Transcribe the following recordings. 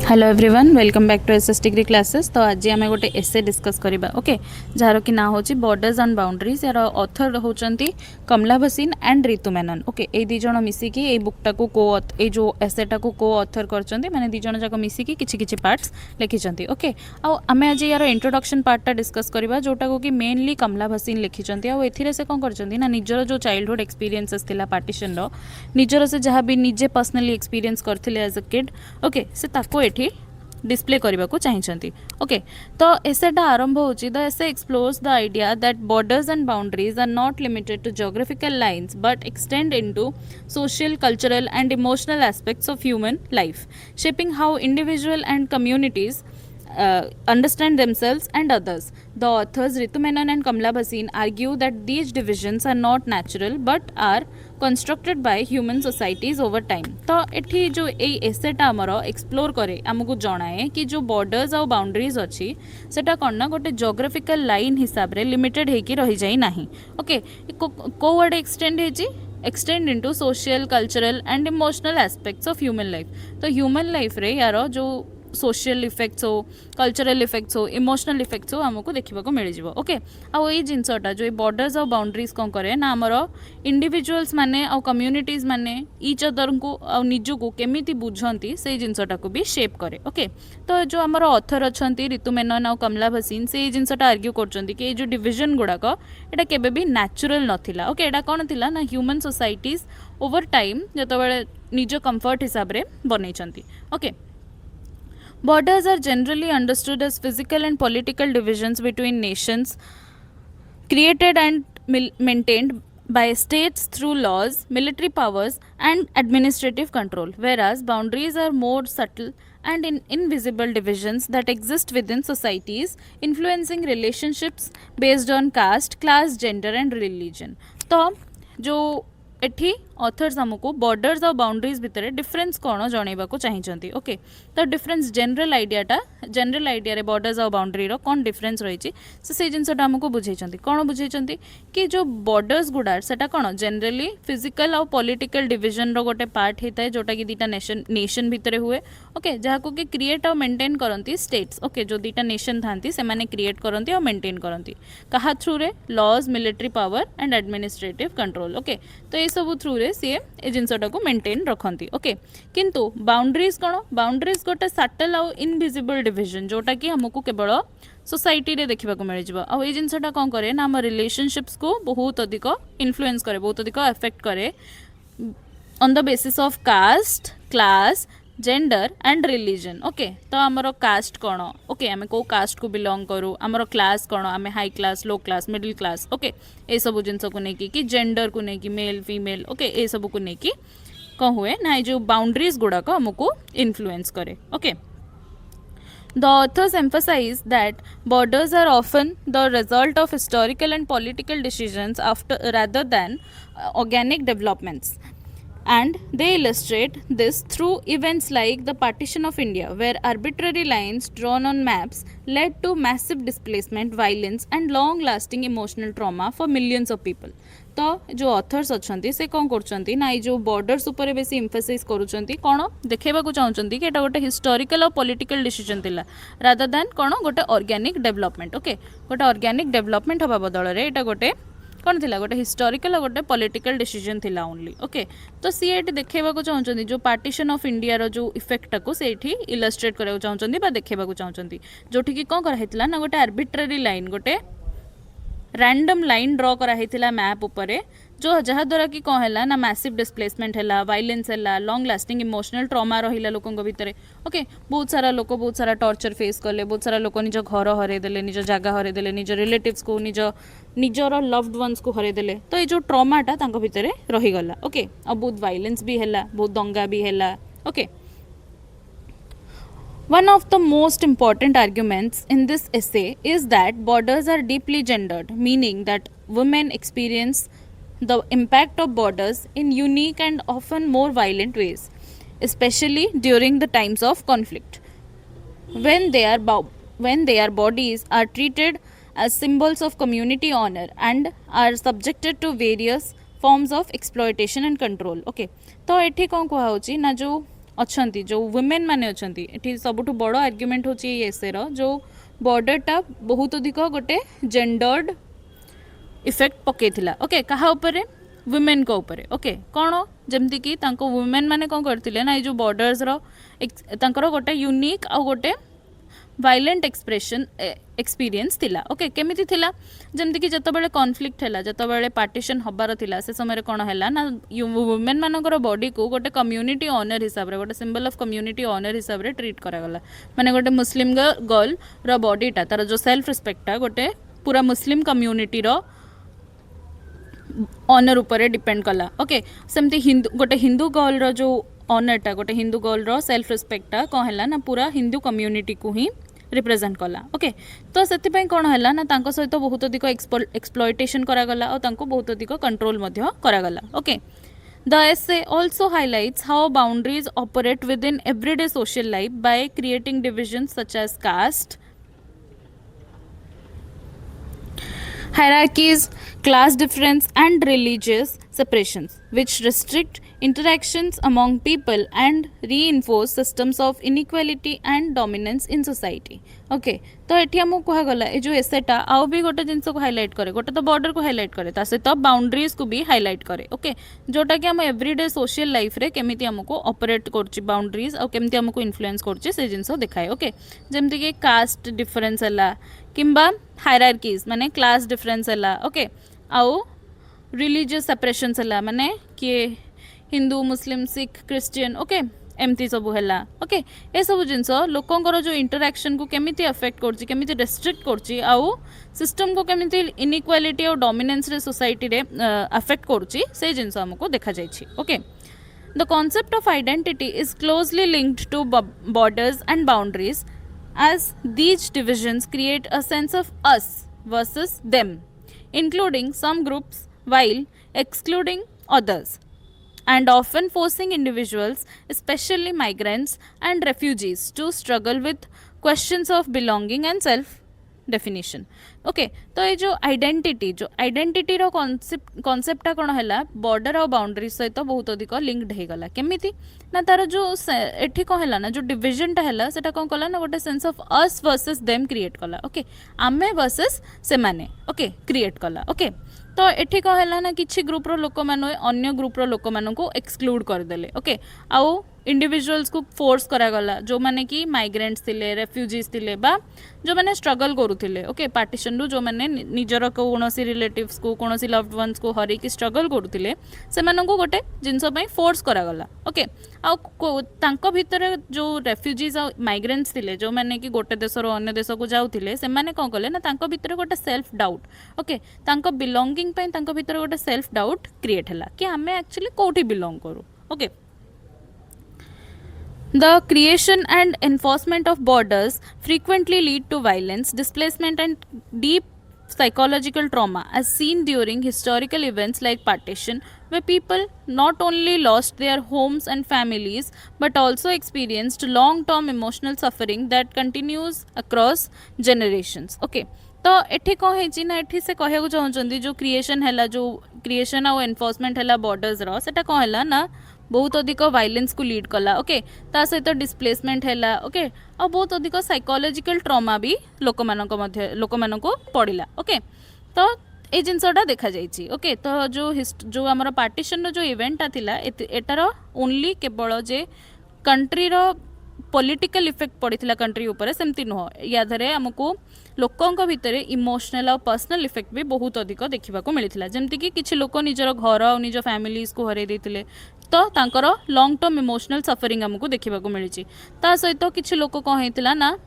Hello everyone welcome back to SS degree classes. तो आज आम गोटे एसे डिस्कस करवा ओके जार कि ना हूँ बॉर्डर्स एंड बाउंड्रीज यार ऑथर होचंती कमला भसीन एंड ऋतु मेनन। ओके ये दी जण मिसिकी ए बुकटा को ए जो एसेटा को ऑथर करचंती माने दी जण जाक मिसिकी किछि किछि पार्ट्स लिखिचंती। ओके आमे आज यार इंट्रोडक्शन पार्टटा डिस्कस करवा जोटा को कि मेनली कमला भसीन लिखिचंती। आ एथिरे से कोन करचंती ना निजर जो चाइल्डहुड एक्सपीरियंसेस थिला पार्टीशन रो निजर से जहाँ भी निजे पर्सनली एक्सपीरियंस करथिले एज अ किड ओके से ताको एठी डिस्प्ले करने को चाहिए। ओके तो एसेटा आरंभ होची the essay explores the idea that borders and boundaries are not limited to geographical lines but extend into social cultural and emotional aspects of human life shaping how individual and communities understand themselves and others. The authors Ritu Menon and Kamla Bhasin argue that these divisions are not natural but are constructed by human societies over time. तो एठी जो ए एसेटा हमरो explore करे हमकु जणाए कि जो borders और boundaries अछि सेटा कोन ना गोटे जियोग्राफिकल लाइन हिसाब रे लिमिटेड हे कि रहि जाई नाही। ओके को वर्ड एक्सटेंड हे जी extend into social cultural and emotional aspects of human life. तो ह्यूमन लाइफ रे यार जो सोशल इफेक्ट्स हो कल्चरल इफेक्ट्स हो इमोशनल इफेक्ट्स हो आमको देखा मिल जाए। ओके आउ ये जिनसटा जो बॉर्डर्स और बाउंड्रीज कौन करे ना आमर इंडिविजुअल्स माने और कम्युनिटीज माने ईच अदर को और निज को केमिति बुझंती से जिनसटा को भी शेप करे। ओके तो जो आमर ऑथर अच्छा ऋतु मेनन और कमला भसीन से जिनसटा आर्ग्यू करचंती कि जो डिविजन गुड़ाक एटा केबे भी नेचुरल नथिला। ओके एटा कौन थिला ना ह्यूमन सोसाइटीज ओवर टाइम जतबेले निज कंफर्ट हिसाब रे बनैचंती। Okay borders are generally understood as physical and political divisions between nations created and maintained by states through laws, military powers, and administrative control, whereas boundaries are more subtle and invisible divisions that exist within societies, influencing relationships based on caste, class, gender, and religion. तो जो एठी authors हमको borders और boundaries भितर difference कौन जनइबा को चाहिए। Okay तो डिफरेंस जनरल आइडिया रे बॉर्डर्स और बाउंड्री रो कौन डिफरेंस रही से जिनसटा हमको बुझे कौन बुझे कि जो बॉर्डर्स गुड़ा सेटा कौन जनरली फिजिकल और पॉलिटिकल डिविजन रो गोटे पार्ट होता है जोटा कि दीटा नेशन भितर हुए। ओके जहाँ को कि क्रिएट और मेंटेन करती स्टेट्स। ओके जो दीटा नेशन था से क्रिएट करती और मेंटेन करती क्या थ्रू रे laws military power and administrative control. Okay तो ये सब थ्रू रे सी ए जिनसटा को मेंटेन रखती। ओके किंतु बाउंड्रीज कौन बाउंड्रीज गोटे सटल आउ इनविजिबल डिविजन जोटा कि हमको केवल सोसाइटी रे देखा मिल जाए। आ ये जिनसटा कौन करे ना आम रिलेशनशिप्स को बहुत अधिक इन्फ्लुएंस करे बहुत अधिक अफेक्ट करे on the basis of caste class gender and religion. Okay तो आमर कास्ट कौन ओके आम कौ कास्ट को बिलोंग करूँ आमर क्लास कौन आम हाई क्लास लो क्लास मिडिल क्लास। ओके ये सब जिनस को लेकिन कि जेंडर को लेकिन मेल फीमेल ओके ये सब को लेकिन कौन हुए ना ये जो बाउंड्रीज गुड़ाक आमको इन्फ्लुएंस करे। Okay The authors emphasize that borders are often the result of historical and political decisions rather than organic developments. And they illustrate this through events like the partition of India, where arbitrary lines drawn on maps led to massive displacement, violence, and long lasting emotional trauma for millions of people. तो जो authors अच्छा से कौन कर ना जो borders उपर बेसी एम्फेसाइज करुँच कौन देखा चाहते कि गोटे हिस्टोरिकल और पॉलिटिकल डिसीजन थिला रादर दैन कौन गोटे ऑर्गेनिक डेवलपमेंट। ओके गोटे ऑर्गेनिक डेवलपमेंट हवा बदल में यहाँ गोटे कौन थिला गोटे हिस्टोरिकल और गोटे पॉलिटिकल डिसीजन थिला ओनली। ओके तो सी ये देखा चाहते जो पार्टीशन ऑफ इंडिया रो जो इफेक्ट को से इलस्ट्रेट करा चाहते देखा चाहते जोठी कि कौन कराइला ना गोटे आर्बिट्रारी लाइन गोटे रैंडम लाइन ड्र कराइला मैप उपरे जो जहाँ द्वारा कि कौन है ना मैसिव डिस्प्लेसमेंट है वायलेंस है लॉन्ग लास्टिंग इमोशनल ट्रॉमा रहा लोकों भितर। ओके बहुत सारा लोक बहुत सारा टॉर्चर फेस कले बहुत सारा लोक निज घर हरईदे निज जगह हरईदे निज रिलेटिव्स को निजर लव्ड वन्स को हरईदे तो ये जो ट्रॉमाटा भितर रहीगला। ओके और बहुत वायलेंस भी है बहुत दंगा भी है। Okay One of the most important arguments in this essay is that borders are deeply gendered, meaning that women experience the impact of borders in unique and often more violent ways, especially during the times of conflict, when their bodies are treated as symbols of community honor and are subjected to various forms of exploitation and control. Okay तो एठी कौन कहुची ना जो अछंती जो women माने अछंती एठी सबुठु बड़ argument होची एसे रो जो बॉर्डरटा बहुत अधिक गोटे जेंडर्ड इफेक्ट पकेइथिला ओके कहा उपरे वुमेन को उपरे ओके कौन जमती कि तांको वुमेन माने कौन करथिले ना ये जो बॉर्डर्स रो तांकर गोटे यूनिक आ गोटे वायलेंट एक्सप्रेशन एक्सपीरियंस थिला ओके केमिति थिला जमती कि जतबेले कॉन्फ्लिक्ट हैला जतबेले पार्टीशन हबार थिला से समय कौन हैला ना वुमेन मानकर बॉडी को गोटे कम्युनिटी ऑनर हिसाब रे गोटे सिंबल ऑफ कम्युनिटी ऑनर हिसाब रे ट्रीट करागला माने गोटे मुस्लिम गर्ल रो बॉडीटा तार जो सेल्फ रिस्पेक्टा गोटे पूरा मुस्लिम कम्युनिटी रो ऑनर ऊपर डिपेंड कला ओके सेमती हिंदू गोटे हिंदू गर्ल रो जो ऑनरटा गोटे हिंदू गर्ल रो सेल्फ रिस्पेक्टा कौन है ना पूरा हिंदू कम्युनिटी को ही रिप्रेजेंट कला ओके तो से कौन है ना तांको सहित बहुत अधिक एक्सप्लॉयटेशन करागला और तांको बहुत अधिक कंट्रोल मध्य करागला okay the essay also highlights how boundaries operate within everyday social life by creating divisions such as caste, hierarchies, class difference and religious separations which restrict interactions among people and reinforce systems of inequality and dominance in society okay तो ये आम कह गला ये जो एसेटा आउ भी गोटे जिनस को हाईलाइट करे गोटे तो बॉर्डर को हाईलाइट करे ता सहित बाउंड्रीज को भी हाईलाइट करे ओके जोटा कि आम एवरीडे सोशल लाइफ रे केमिति हमको ऑपरेट करछि बाउंड्रीज और केमिति हमको इन्फ्लुएंस करछि से जिनस देखाए ओके जेमति कि कास्ट डिफरेंस हला किंबा हायरार्कीज माने क्लास डिफरेंस हला ओके आउ रिलीजियस सेपरेशंस हला माने किए हिंदू मुस्लिम सिख क्रिश्चियन ओके एमती सब है ओके ये सब जिनस लोकंर जो इंटरैक्शन को केमिति अफेक्ट करछि केमिति रेस्ट्रिक्ट करछि आउ सिस्टम को केमिति इनइक्वालिटी और डोमिनेंस रे सोसाइटी रे अफेक्ट करछि से जिनस हमको देखा जाइछि okay the concept of identity is closely linked to borders and boundaries as these divisions create a sense of us versus them, including some groups while excluding others, and often forcing individuals, especially migrants and refugees, to struggle with questions of belonging and self definition okay तो ये जो identity रो कॉन्सेप्टा कौन है border और boundary सहित बहुत अधिक linked हो गला केमिति ना तार जो एठी कौन है ना जो डिविजनटा है सेटा कौन कला ना गोटे sense of us versus them create कला ओके आमे वर्सेस से माने ओके क्रिएट कला ओके तो एठी कौन है ना किछि ग्रुप रो लोक माने अन्य ग्रुप रो लोक मानन को एक्सक्लूड कर देले ओके आउ इंडिविजुअल्स को फोर्स करागला जो माने कि माइग्रेंट्स थिले रेफ्यूजीज थिले बा जो माने स्ट्रगल करूथिले ओके पार्टीशन रु जो माने निजर कोनोसी रिलेटिव्स को कोनोसी लव्ड वन्स को हरि की स्ट्रगल करूथिले से मानन को गोटे जिंस पई फोर्स करागला ओके आ तांको भितर जो रेफ्यूजीज आ माइग्रेंट्स थिले जो माने कि गोटे देश रो अन्य देश को जाउथिले से माने कोन कले ना तांको भितर गोटे सेल्फ डाउट ओके तांको बिलोंगिंग पई तांको भितर गोटे सेल्फ डाउट क्रिएट हला कि हमें एक्चुअली कोठी बिलोंग करू okay The creation and enforcement of borders frequently lead to violence, displacement and deep psychological trauma as seen during historical events like partition where people not only lost their homes and families but also experienced long-term emotional suffering that continues across generations. Okay. तो एठी कौन है ना एठी से कहू चाहते जो क्रिएशन है जो क्रिएशन आउ एनफोर्समेंट है बॉर्डर्स रो सेटा कौन है ना बहुत अधिक वायलेंस को लीड कला ओके ता सहित डिस्प्लेसमेंट है ओके और बहुत अधिक साइकोलॉजिकल ट्रॉमा भी लोक मान को पड़िला ओके तो ये जिनसटा देखा जाइए ओके तो जो आम पार्टीशन जो इवेंटा थिला एटार ओनली केवल जे कंट्री रो पॉलिटिकल इफेक्ट पड़ता कंट्री उपर सेमती नुह या आमको लोकों भितर इमोशनल और पर्सनल इफेक्ट भी बहुत अधिक देखा मिलता जमती कि लोक निजर घर और निज फैमिलीज को हरई देते तो तांकर लॉन्ग टर्म इमोशनल सफरिंग आमको देखा मिली ता सहित किसी लोक कौन होता ना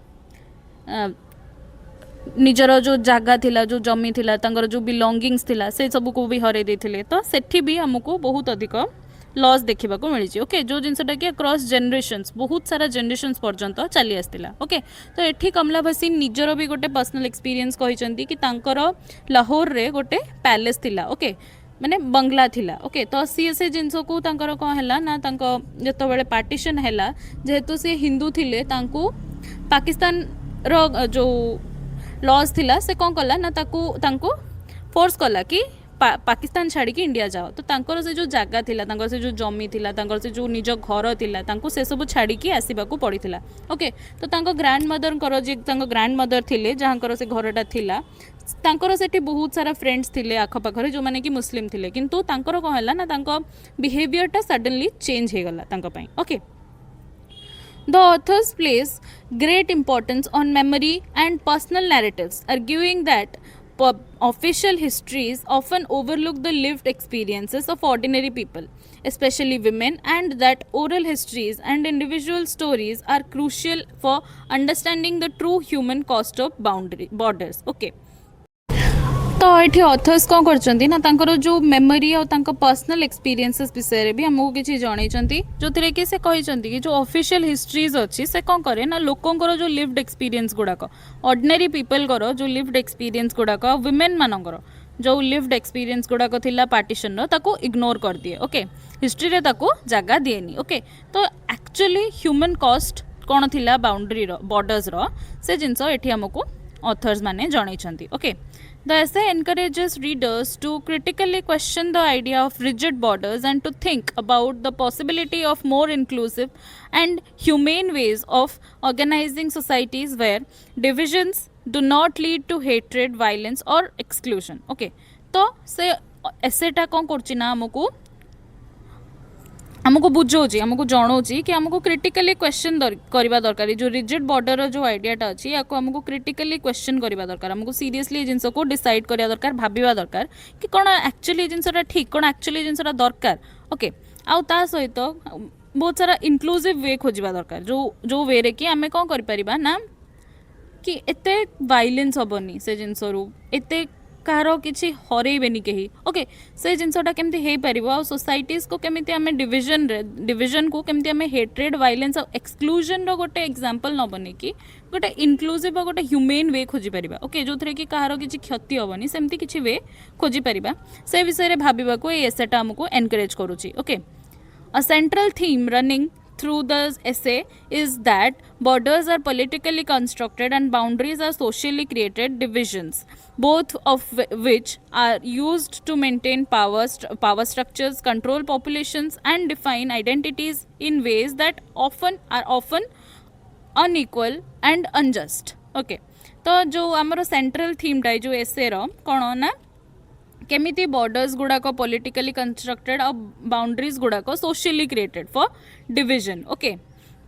निजर जो जगह थिला जो जमी थिला तांकर जो बिलोंगिंग्स थिला से सब को भी हरई देते तो सेठी भी आमको बहुत अधिक लॉस देखा मिली ओके जो जिनसटा कि क्रॉस जेनरेशन्स बहुत सारा जेनरेशन्स पर्यंत चली आसला ओके तो ये कमला भसीन निजर भी गोटे पर्सनल एक्सपीरियंस कहते कि तांकर लाहौर रे गोटे पैलेस थिला ओके माने बंगला थिला ओके तो सी से जिनस को तांकर कौन है ना जो बड़े पार्टीशन है जेहेतु सी हिंदू थिले तांको पाकिस्तान रो जो लॉज थिला से कौन कला ना तांको फोर्स कला कि पाकिस्तान छाड़ी इंडिया जाओ तो तांकर से जो जगह थिला तांकर से जो जमी थिला तांकर से जो निज घर थिला तांको से सब छाड़ी आसवाक पड़ीला ओके तो तांको ग्रैंड मदर कर जे ग्रैंड मदर थिले जहाँकर से घरटा थिला तांकर सेठी बहुत सारा फ्रेंड्स थिले आखपाखरे जो माने कि मुस्लिम थिले किंतु तांकर कौन है ना तांको बिहेवियरटा सडनली चेंज हो गला तांको पई okay The authors place great importance on memory and personal narratives, arguing that official histories often overlook the lived experiences of ordinary people, especially women, and that oral histories and individual stories are crucial for understanding the true human cost of borders. Okay. तो ये authors कौन करछंती ना तांकर जो memory और तांको personal experiences विषय भी हमको किसी जणैछंती जो थिरे कि से कहिछंती कि जो ऑफिशियल हिस्ट्रीज अछि से कौन करे ना लोकंकर जो लिव्ड एक्सपीरियंस गुडाक ऑर्डिनरी पीपल करो जो लिव्ड एक्सपीरियंस गुडाक वुमेन मानकर जो लिव्ड एक्सपीरियंस गुडाक थिला पार्टीशन रो ताको इग्नोर कर दिए ओके हिस्ट्री रे ताको जगह दिएनी ओके तो एक्चुअली ह्यूमन कॉस्ट कौन थिला बाउंड्री रो बॉर्डर्स रो से जिंस एठी हमको ऑथर्स माने जणैछंती okay The essay encourages readers to critically question the idea of rigid borders and to think about the possibility of more inclusive and humane ways of organizing societies where divisions do not lead to hatred, violence or exclusion. Okay. तो से essay टा कौन करछि ना हमको बुझाऊँ आमको जनाऊँ कि आमको क्रिटिकली क्वेश्चन करवा दरकार जो रिजिड बॉर्डर जो आइडियाटा अच्छी या आमको क्रिटिकली क्वेश्चन करवा दरकार आमको सीरियसली जिनस को डिसाइड करवा दरकार भाविबा दरकार कि कौन एक्चुअली जिनसटा ठीक कौन एक्चुअली जिनसटा दरकार ओके आउ ता सहित बहुत सारा इनक्लूसिव वे खोजा दरकार जो वे रे कि आम कौन कर ना कि एते वायलेंस हेनी से जिनस एते कहार किसी हरइबेनि कहीं ओके से जिनसटा केमती हो पार आ सोसाइटीज को केमती आम डिविजन को केमती आम हेट्रेड वायलेंस और एक्सक्लूजन गोटे एग्जांपल न बन कि गोटे इनक्लूसिव गोटे ह्यूमेन वे खोजी पारिबा ओके जो थरे कि कहार किसी क्षति हेनी सेमती किसी वे खोजी पारिबा से विषय भाविबा को ये एसेटा हमको एनकरेज करूची okay a central theme running through the essay is that borders are politically constructed and boundaries are socially created divisions, both of which are used to maintain power structures, control populations, and define identities in ways that are often unequal and unjust. Okay, तो जो आमर central theme टाइ जो essay रो कौन ना केमिति borders गुड़ाक पॉलिटिकली कंस्ट्रक्टेड और बाउंड्रीज गुड़ाक socially created for division okay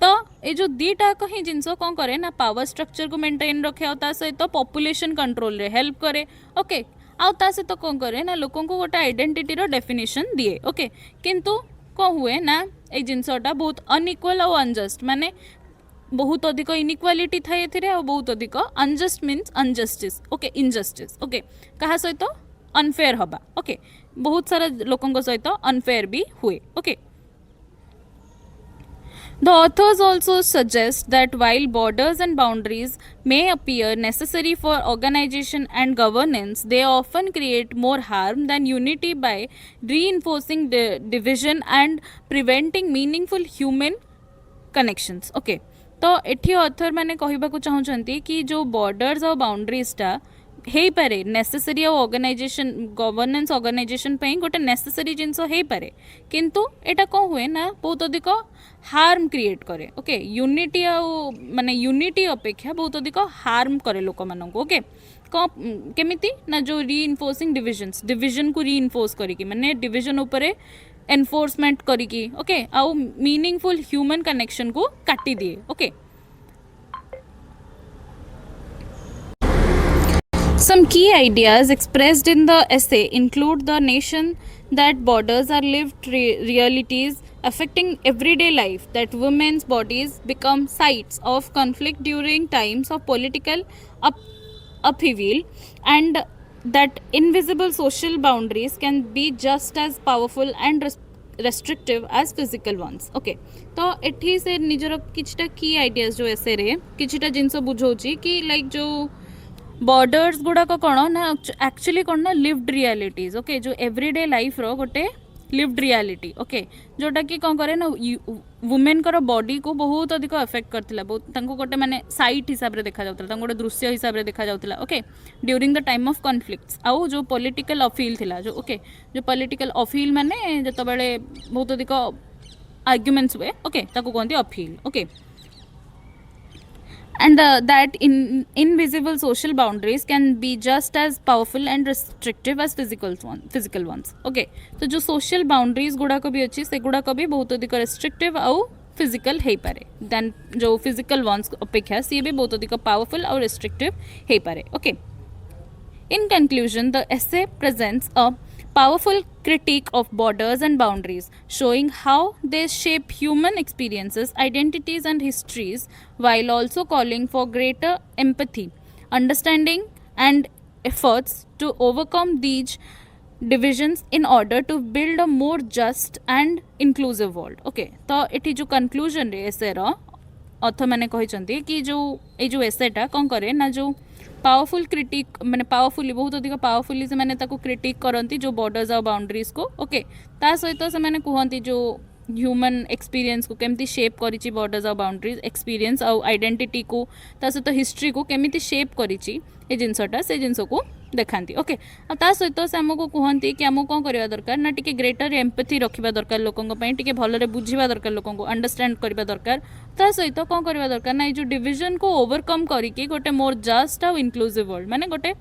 तो ये जो दीटा ही जिनस कौन करे ना पावर स्ट्रक्चर को मेंटेन रखे और सहित पॉपुलेशन कंट्रोल रे हेल्प करे ओके आउ ता सहित कौन करे ना लोक को गोटे आइडेंटिटी रो डेफिनेशन दिए ओके किंतु कौन हुए ना ये जिनसटा बहुत अनइक्वल और अनजस्ट माने बहुत अधिक इनइक्वालिटी था ये बहुत अधिक unjust means injustice okay injustice okay क्या सहित अनफेयर हवा ओके बहुत सारा लोकों सहित अनफेयर भी हुए okay The authors also suggest that while borders and boundaries may appear necessary for organization and governance, they often create more harm than unity by reinforcing division and preventing meaningful human connections. Okay. तो एठी author मैंने कहबाकू चाहूँगी कि जो borders और बाउंड्रीजटा हो पारे necessary organisation governance organisation पे गोटे नेसेसरी जिनस हो पारे किंतु एटा कौन हुए ना बहुत अधिक हार्म क्रिएट करे ओके यूनिटी माने यूनिटी अपेक्षा बहुत अधिक हार्म करे लोक मानक ओके केमिति ना जो रीइनफोर्सिंग डिविजन को रीइनफोर्स करिकी माने डिविजन उपरे एनफोर्समेंट करिकी ओके आउ मीनिंगफुल ह्यूमन कनेक्शन को काटी दिए okay Some key ideas expressed in the essay include the notion that borders are lived realities affecting everyday life, that women's bodies become sites of conflict during times of political upheaval, and that invisible social boundaries can be just as powerful and restrictive as physical ones. Okay, तो एठी से निजर किछटा की ideas जो essay रे किछटा जिनस बुझौची कि like जो borders गुड़ाक कौन ना एक्चुअली कौन ना लिव्ड रियलिटीज ओके जो एवरीडे लाइफ रो गोटे लिव्ड रियलिटी ओके जोटा कि कौन करे ना वुमेन कर बॉडी को बहुत अधिक अफेक्ट करथिला बहुत तांको गोटे माने साइट हिसाब रे देखा जाउतला तांको गोटे दृश्य हिसाब रे देखा जाउतला okay during the time of conflicts आउ जो पॉलिटिकल अपील थिला जो ओके जो पॉलिटिकल अपील माने जत बेले बहुत अधिक आर्गुमेंट्स हुए ओके ताको कहंती appeal okay and that invisible social boundaries can be just as powerful and restrictive as physical ones okay तो जो social boundaries गुड़ा को भी अच्छी से गुड़ा को भी बहुत अधिक restrictive आउ physical है पारे then जो physical ones अपेक्षा सी भी बहुत अधिक powerful और restrictive है पारे okay in conclusion the essay presents a powerful critique of borders and boundaries, showing how they shape human experiences, identities, and histories, while also calling for greater empathy, understanding, and efforts to overcome these divisions in order to build a more just and inclusive world. Okay, तो ये जो conclusion रे essay रो author मैंने कही कि जो essay टा कौन करे ना जो पावरफुल क्रिटिक माने पावरफुली बहुत अधिक पावरफुली से माने ताको क्रिटिक करंती जो बॉर्डर्स और बाउंड्रीज को ओके ता सहित से माने कहंती जो ह्यूमन एक्सपीरियंस को केमती शेप करिछि बॉर्डर्स और बाउंड्रीज एक्सपीरियंस और आइडेंटिटी को ता सहित हिस्ट्री को केमिति शेप करिछि ए जिनसटा से जिनस को देखाती ओके ता सहित से आमको कहती कि आमको कौन करवा दरकार ना टिके ग्रेटर एम्पैथी रखा दरकार लोकों टिके भलरे बुझिबा दरकार लोकों को अंडरस्टैंड करबा दरकार ता सहित कौन करवा दरकार ना जो डिविजन को ओवरकम करके गोटे मोर जस्ट और इनक्लूसिव वर्ल्ड माने गोटे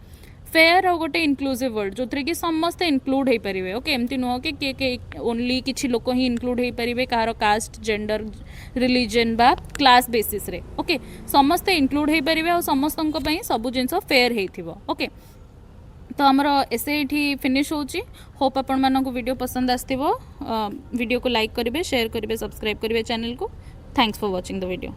फेयर और गोटे इनक्लूसिव वर्ल्ड जो कि समस्ते इनक्लूड हो पारे ओके एमती नुह कि किए ओनली किसी लोक ही इनक्लूड हो पारे कहार कास्ट जेंडर रिलीजन बा क्लास बेसिस रे ओके समस्ते इनक्लूड हो पारे और समस्त सब जिन फेयर हो ओके तो आमर एसे ये फिनिश होची होप आपण मानक वीडियो पसंद आसथिबो वीडियो को लाइक करेंगे शेयर करेंगे सब्सक्राइब करेंगे चैनल को thanks for watching the video.